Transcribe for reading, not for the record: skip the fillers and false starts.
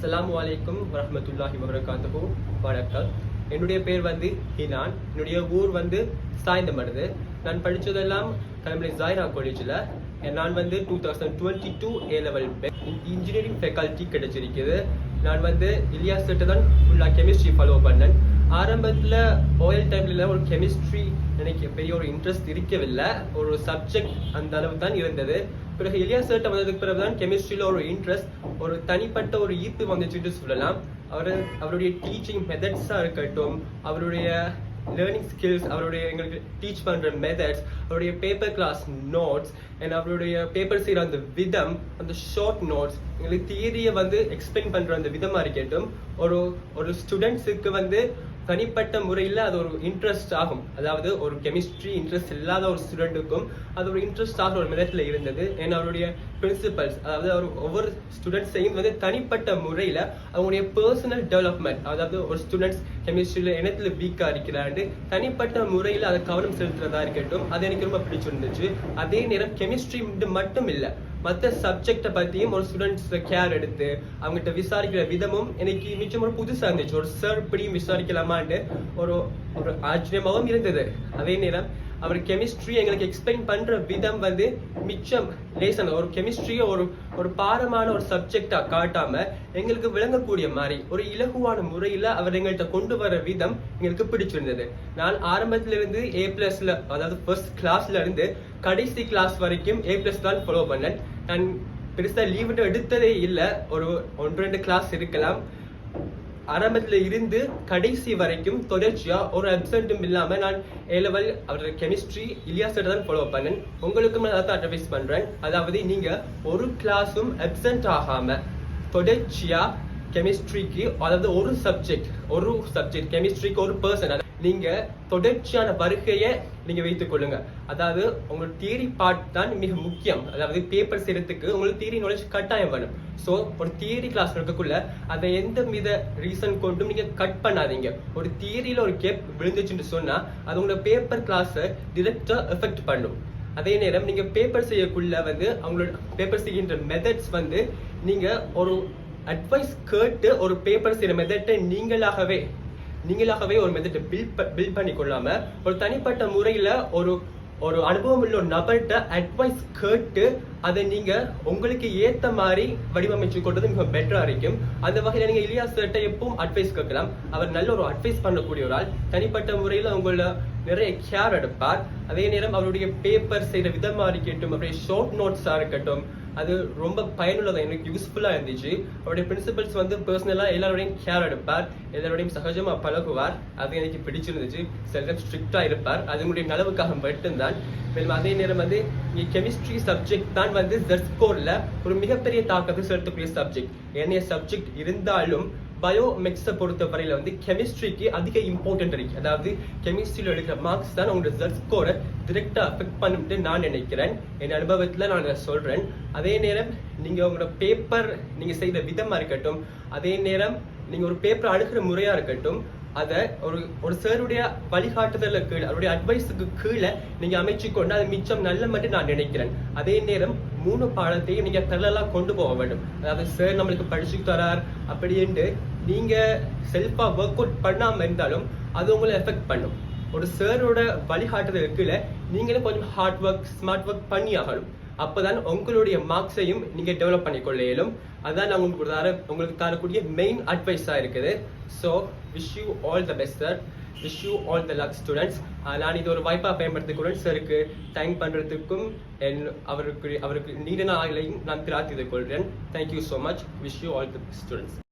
அஸ்ஸலாமு அலைக்கும் வரஹ்மத்துல்லாஹி வபரகாத்துஹு. வணக்கம். என்னுடைய பேர் ஹினான். என்னுடைய ஊர் சாய்ந்தமருது. நான் படித்ததெல்லாம் கல்முனை ஜாயிரா காலேஜில். நான் 2022 A level இன்ஜினியரிங் ஃபேக்கல்ட்டி கிடைச்சிருக்குது. நான் இலியாஸ் கிட்ட தான் ஃபுல்லாக கெமிஸ்ட்ரி ஃபாலோ பண்ணேன். ஆரம்பத்தில் ஓயல் டைம்ல ஒரு கெமிஸ்ட்ரி எனக்கு பெரிய ஒரு இன்ட்ரெஸ்ட் இருக்கவில்லை. ஒரு சப்ஜெக்ட் அந்த அளவு தான் இருந்தது. பிறகு இலியாஸ் கிட்ட வந்ததுக்கு பிறகு தான் கெமிஸ்ட்ரியில் ஒரு இன்ட்ரெஸ்ட், ஒரு தனிப்பட்ட ஒரு ஈர்ப்பு வந்துச்சுட்டு சொல்லலாம். அவருடைய டீச்சிங் மெத்தட்ஸாக இருக்கட்டும், அவருடைய லேர்னிங் ஸ்கில்ஸ், அவருடைய எங்களுக்கு டீச் பண்ணுற மெத்தட்ஸ், அவருடைய பேப்பர் கிளாஸ் நோட்ஸ் அண்ட் அவருடைய பேப்பர் செய்கிற அந்த விதம், அந்த ஷார்ட் நோட்ஸ், எங்களுக்கு தியரியை எக்ஸ்பிளைன் பண்ணுற அந்த விதமாக இருக்கட்டும், ஒரு ஸ்டூடெண்ட்ஸுக்கு தனிப்பட்ட முறையில் அது ஒரு இன்ட்ரெஸ்ட் ஆகும். அதாவது ஒரு கெமிஸ்ட்ரி இன்ட்ரெஸ்ட் இல்லாத ஒரு ஸ்டூடெண்ட்டுக்கும் அது ஒரு இன்ட்ரெஸ்ட் ஆகிற ஒரு மெத்தட்ல இருந்தது. ஏன்னா அவருடைய பிரின்சிபல்ஸ், அதாவது ஒவ்வொரு ஸ்டூடெண்ட்ஸையும் தனிப்பட்ட முறையில் அவங்களுடைய பர்சனல் டெவலப்மெண்ட், அதாவது ஒரு ஸ்டூடெண்ட்ஸ் கெமிஸ்ட்ரியில் இனத்துல வீக்காக இருக்கிறாண்டு தனிப்பட்ட முறையில் அதை கவனம் செலுத்துறதா இருக்கட்டும், அது எனக்கு ரொம்ப பிடிச்சிருந்துச்சு. அதே நேரம் கெமிஸ்ட்ரி மட்டும் இல்லை, மற்ற சப்ஜெக்டை பற்றியும் ஒரு ஸ்டூடெண்ட்ஸ் கேர் எடுத்து அவங்ககிட்ட விசாரிக்கிற விதமும் எனக்கு மிச்சம் ஒரு புதுசாக இருந்துச்சு. ஒரு சார் இப்படியும் விசாரிக்கலாமான்னு ஒரு ஆச்சரியமாகவும் இருந்தது. அதே நேரம் அவர் கெமிஸ்ட்ரி எங்களுக்கு எக்ஸ்பிளைன் பண்ற விதம் மிச்சம் லேசான ஒரு கெமிஸ்ட்ரியை ஒரு பாரமான ஒரு சப்ஜெக்டா காட்டாம எங்களுக்கு விளங்கக்கூடிய மாதிரி ஒரு இலகுவான முறையில அவர் எங்கள்கிட்ட கொண்டு வர விதம் எங்களுக்கு பிடிச்சிருந்தது. நான் ஆரம்பத்திலிருந்து A+ல, அதாவது ஃபர்ஸ்ட் கிளாஸ்ல இருந்து கடைசி கிளாஸ் வரைக்கும் A+ தான் ஃபாலோ பண்ணேன். நான் பெருசா லீவ் எடுத்ததே இல்லை. ஒரு 1-2 கிளாஸ் இருக்கலாம். ஆரம்பத்துல இருந்து கடைசி வரைக்கும் தொடர்ச்சியா ஒரு அப்சென்ட்டும் இல்லாம நான் A level அவரோட கெமிஸ்ட்ரி இலியாஸ் தான் ஃபாலோ பண்ணேன். உங்களுக்கும் நான் அதை அட்வைஸ் பண்றேன். அதாவது நீங்க ஒரு கிளாஸும் அப்சென்ட் ஆகாம தொடர்ச்சியா கெமிஸ்ட்ரிக்கு, அதாவது ஒரு சப்ஜெக்ட் கெமிஸ்ட்ரிக்கு ஒரு பர்சன் நீங்க தொடர்ச்சியான வருகையை நீங்க வைத்துக் கொள்ளுங்க. அதாவது உங்களோட தியரி பார்ட் தான் மிக முக்கியம். அதாவது பேப்பர் செய்யறதுக்கு உங்களுக்கு தியரி நாலேஜ் கட்டாயம் வேணும். ஸோ ஒரு தியரி கிளாஸ் இருக்கக்குள்ள அதை எந்த வித ரீசன் கொண்டும் நீங்க கட் பண்ணாதீங்க. ஒரு தியரியில ஒரு கேப் விழுந்துச்சுன்னு சொன்னா அது உங்களோட பேப்பர் கிளாஸை டிரெக்டா எஃபெக்ட் பண்ணும். அதே நேரம் நீங்க பேப்பர் செய்யக்குள்ள அவங்களோட பேப்பர் செய்கின்ற மெத்தட்ஸ் நீங்க ஒரு அட்வைஸ் கேட்டு ஒரு பேப்பர் செய்யற மெத்தட்டை நீங்களாகவே ஒரு மெத்தட்டை பில்ட் பண்ணி கொள்ளாம ஒரு தனிப்பட்ட முறையில ஒரு அனுபவம் உள்ள ஒரு நபர்கிட்ட அட்வைஸ் கேட்டு அதை நீங்க உங்களுக்கு ஏத்த மாதிரி வடிவமைச்சு கொண்டது மிக பெட்டரா இருக்கும். அந்த வகையில நீங்க இலியாஸ் கிட்ட எப்பவும் அட்வைஸ் கேட்கலாம். அவர் நல்ல ஒரு அட்வைஸ் பண்ணக்கூடிய ஒரு ஆள். தனிப்பட்ட முறையில உங்கள நிறைய கேர் எடுப்பார். அதே நேரம் அவருடைய பேப்பர் செய்யற விதமா இருக்கட்டும், அவருடைய ஷார்ட் நோட்ஸா இருக்கட்டும், அது ரொம்ப பயனுள்ளதாக எனக்கு யூஸ்ஃபுல்லா இருந்துச்சு. அவருடைய பிரின்சிபல்ஸ் பர்சனலா எல்லாரோடையும் கேர் எடுப்பார், எல்லாரோடையும் சகஜமா பழகுவார். அது எனக்கு பிடிச்சிருந்துச்சு. சில டைம் ஸ்ட்ரிக்டா இருப்பார், அது உங்களுடைய நலவுக்காக மட்டும்தான். மேலும் அதே நேரம் கெமிஸ்ட்ரி சப்ஜெக்ட் தான் Z-score-ல ஒரு மிகப்பெரிய தாக்கத்தை செலுத்தக்கூடிய சப்ஜெக்ட். ஏனைய சப்ஜெக்ட் இருந்தாலும் பயோமெக்ஸை பொறுத்த வரையில கெமிஸ்ட்ரிக்கு அதிக இம்பார்ட்டன்ட் இருக்கு. அதாவது கெமிஸ்ட்ரியில் எடுக்கிற மார்க்ஸ் தான் உங்களோட Z-score-ஐ டிரெக்டா அஃபெக்ட் பண்ணிட்டு நான் நினைக்கிறேன். என் அனுபவத்துல நான் அதை சொல்றேன். அதே நேரம் நீங்க உங்களோட பேப்பர் நீங்க செய்த விதமா இருக்கட்டும், அதே நேரம் நீங்க ஒரு பேப்பர் அணுகிற முறையா இருக்கட்டும், அதை ஒரு சாருடைய வழிகாட்டுதல கீழே, அவருடைய அட்வைஸுக்கு கீழே நீங்க அமைச்சு கொண்டு அது மிச்சம் நல்ல மட்டும் நான் நினைக்கிறேன். அதே நேரம் 3 பாடத்தையும் நீங்க பெரலலா கொண்டு போக வேண்டும். அதாவது சார் நம்மளுக்கு படிச்சு தரார் அப்படின்ட்டு நீங்க செல்ஃபா ஒர்க் அவுட் பண்ணாம இருந்தாலும் அது உங்களை எஃபெக்ட் பண்ணும். ஒரு சாரோட வழிகாட்டுதல் கீழே நீங்களும் கொஞ்சம் ஹார்ட் ஒர்க், ஸ்மார்ட் ஒர்க் பண்ணி ஆகணும். அப்பதான் உங்களுடைய மார்க்ஸையும் நீங்க டெவலப் பண்ணிக்கொள்ள இயலும். அதான் நான் உங்களுக்கு தரக்கூடிய மெயின் அட்வைஸா இருக்குது. So wish you all the best sir. Wish you all the luck students. நான் இது ஒரு வாய்ப்பா பயன்படுத்திக் சாருக்கு தேங்க் பண்றதுக்கும் அவருக்கு நீண்ட நாளையும் நான் பிரார்த்தித்துக் கொள்கிறேன். Thank you so much. Wish you all the students.